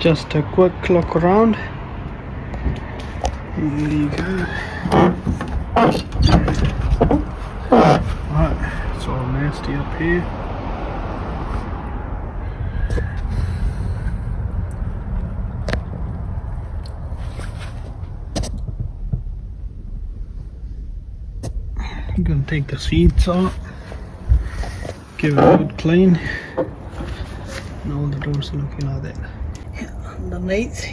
just a quick look around. There you go. Right, it's all nasty up here. I'm gonna take the seats out, give it a good clean, and all the doors are looking like that. Yeah, underneath.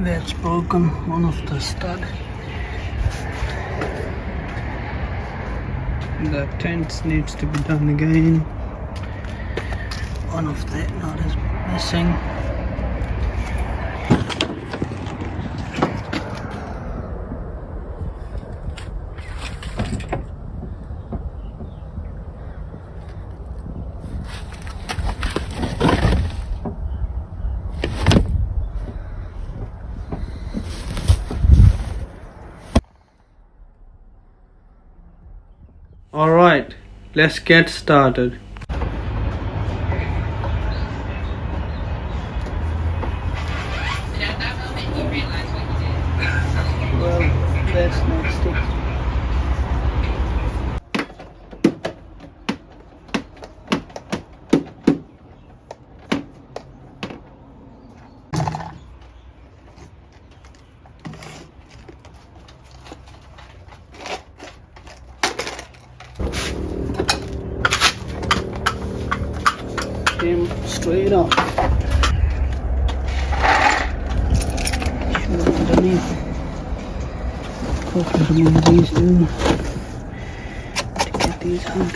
That's broken, one of the stud. The tent needs to be done again. One of the nut is missing. All right, let's get started. Well, that's next step. Came straight up. Shoot underneath. Quickly remove these two to get these out.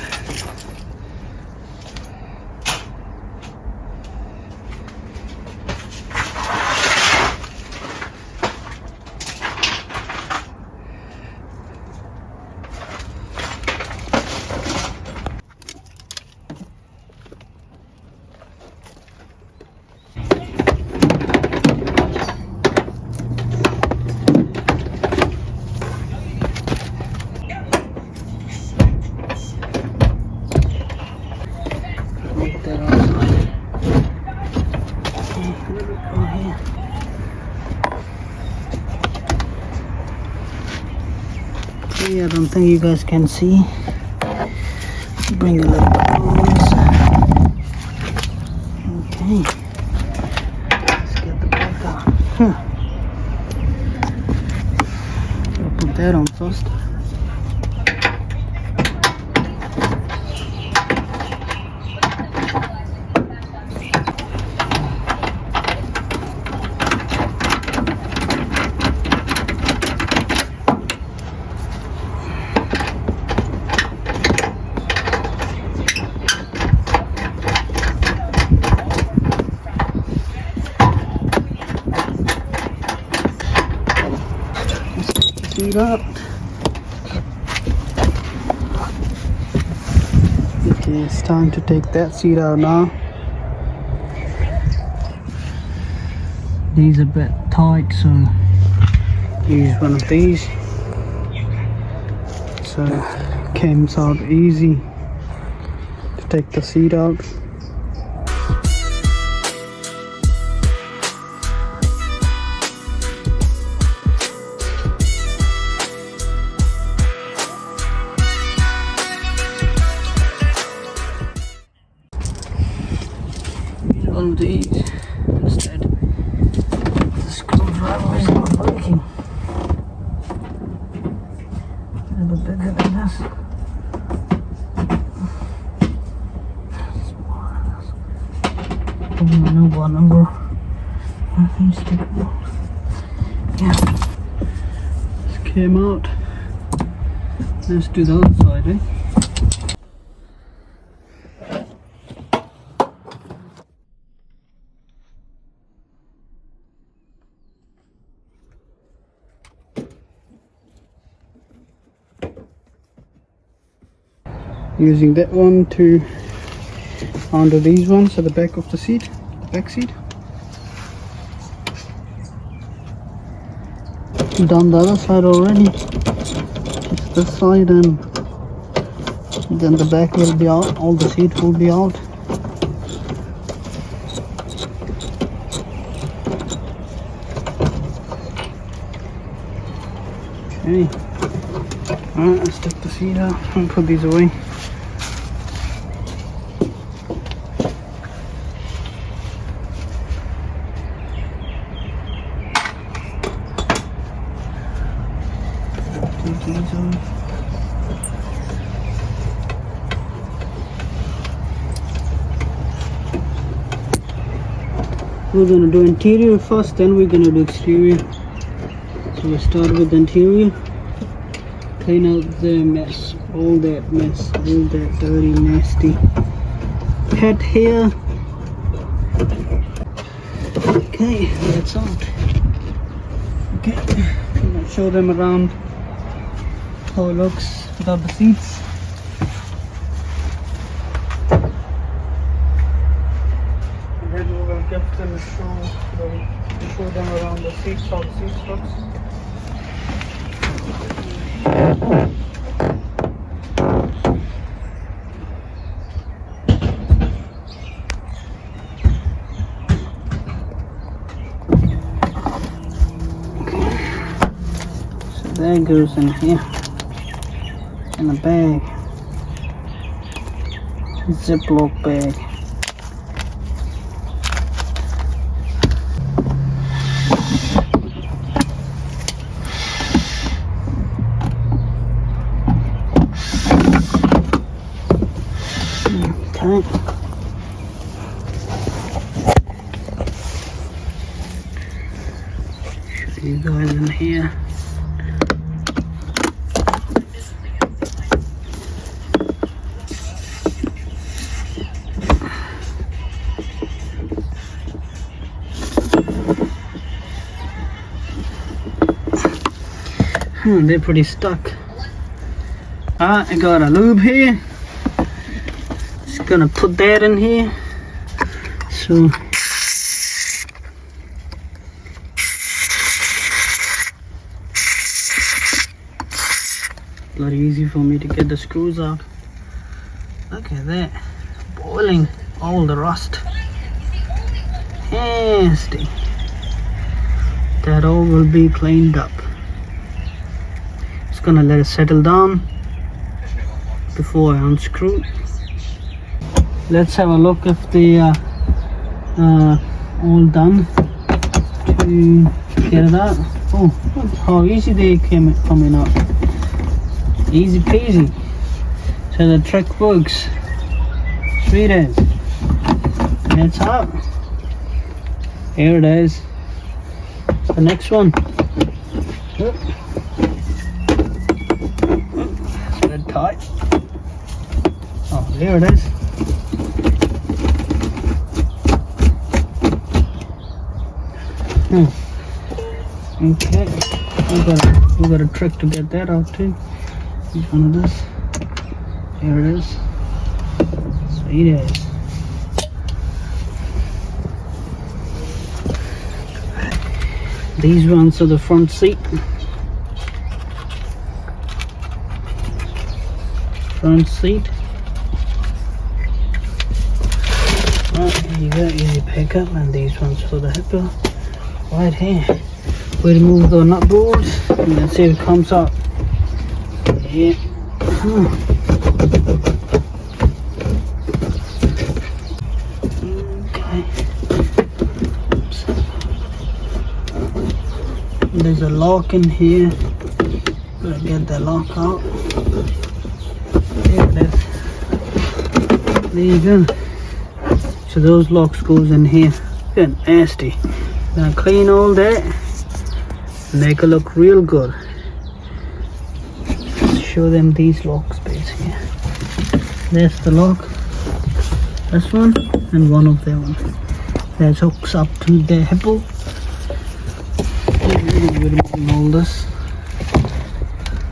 I don't think you guys can see. Bring a little bit closer. Okay. Let's get the back out. I'll put that on first. Seat up. Okay, it's time to take that seat out now. These are a bit tight, so use one of these. So it came out easy to take the seat out. On these instead, the screwdriver is not working. A little bigger than this. Oh, my number. Yeah, this came out. Let's do the other side, eh? Using that one to onto these ones at the back of the seat, the back seat. Done the other side already. Just this side, and then the back will be out, all the seat will be out. Okay, alright, let's take the seat out and put these away. Take these off. We're gonna do interior first, then we're gonna do exterior. So we'll start with interior. Clean out the mess, all that mess, all that dirty, nasty pet hair. Okay, that's out. Okay, I'm gonna show them around how it looks without the seats. And then we will give them a show them around the seats, how the seats looks. That goes in here, in a bag, Ziploc bag. Okay. Show you guys in here. They're pretty stuck. I got a lube here. Just gonna put that in here. So bloody easy for me to get the screws out. Look at that, boiling all the rust. Nasty. That all will be cleaned up. Just gonna let it settle down before I unscrew. Let's have a look if they are all done to get it out. Oh, how easy they coming out. Easy peasy. So the trick works. Sweet as. It's out. Here it is. The next one. It's a bit tight. Oh, there it is. Okay, we got a trick to get that out too. Use one of this. Here it is. Sweet as. These ones are the front seat. Front seat. Right, here you go, easy pickup, and these ones for the hipper. Right here. We remove the nut bolts and let's see if it comes out. Yeah. Okay. Oops. There's a lock in here. Gotta get the lock out. There it is. There you go. So those locks goes in here. Good, nasty. Gonna clean all that. Make it look real good. Show them these lock space here. There's the lock. This one and one of them one. That hooks up to the hippo. We're removing all this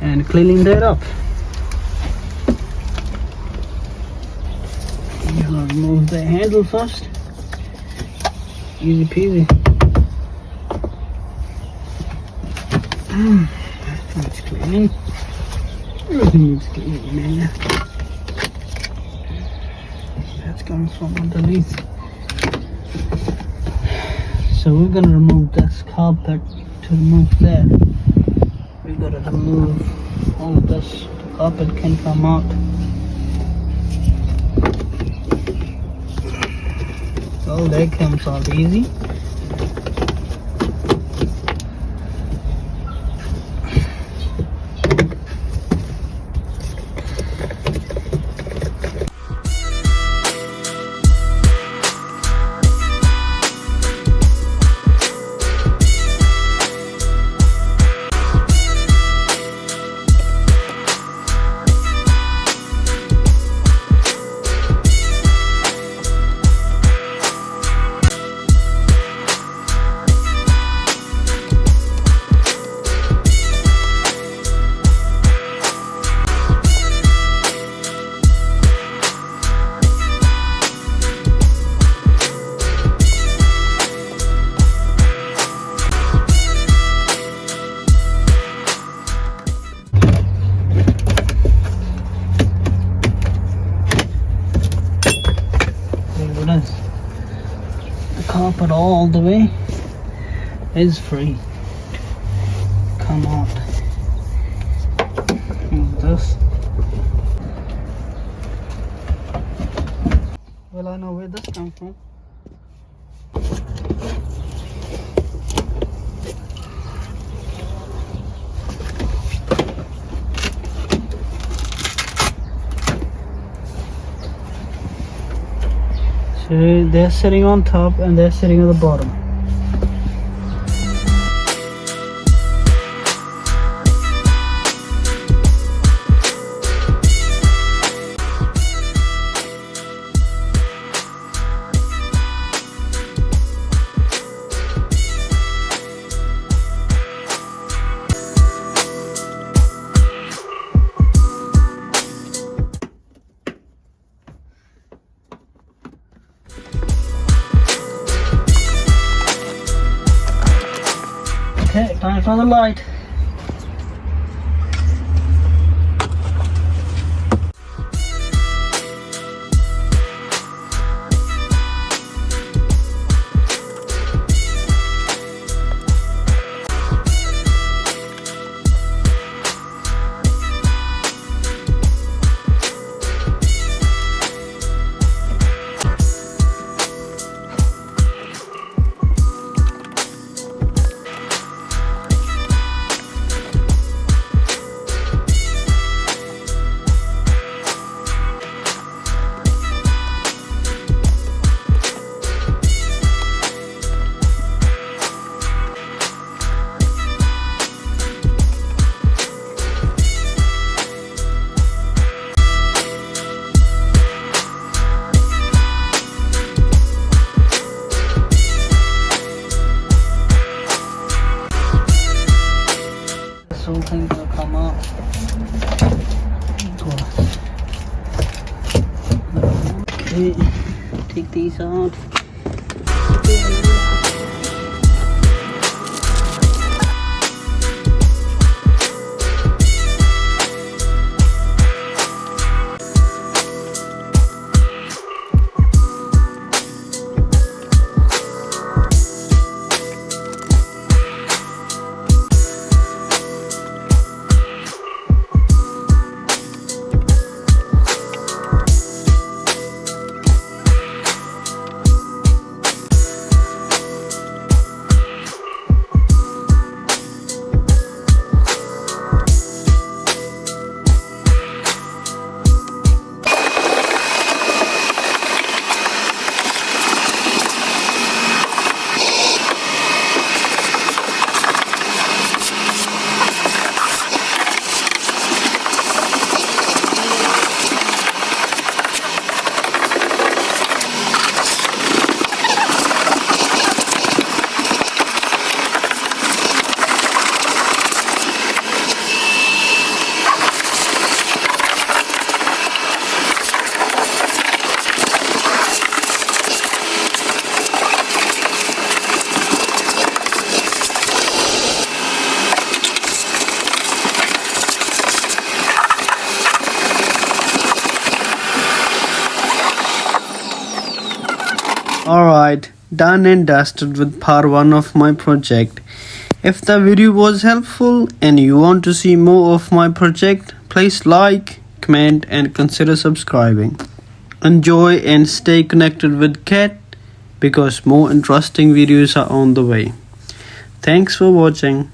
and cleaning that up. You're gonna remove the handle first. Easy peasy. That's cleaning. Everything needs cleaning, man. That's coming from underneath. So we're gonna remove this carpet. To remove that, we gotta remove all of this. The carpet can come out. Well, that comes out easy. The carpet all the way is free. Come out. This. Well, I know where this comes from. So they're sitting on top and they're sitting on the bottom. Okay, time for the light. This whole thing will come out. Okay, take these out. Alright, done and dusted with part 1 of my project. If the video was helpful and you want to see more of my project, please like, comment and consider subscribing. Enjoy and stay connected with Cat because more interesting videos are on the way. Thanks for watching.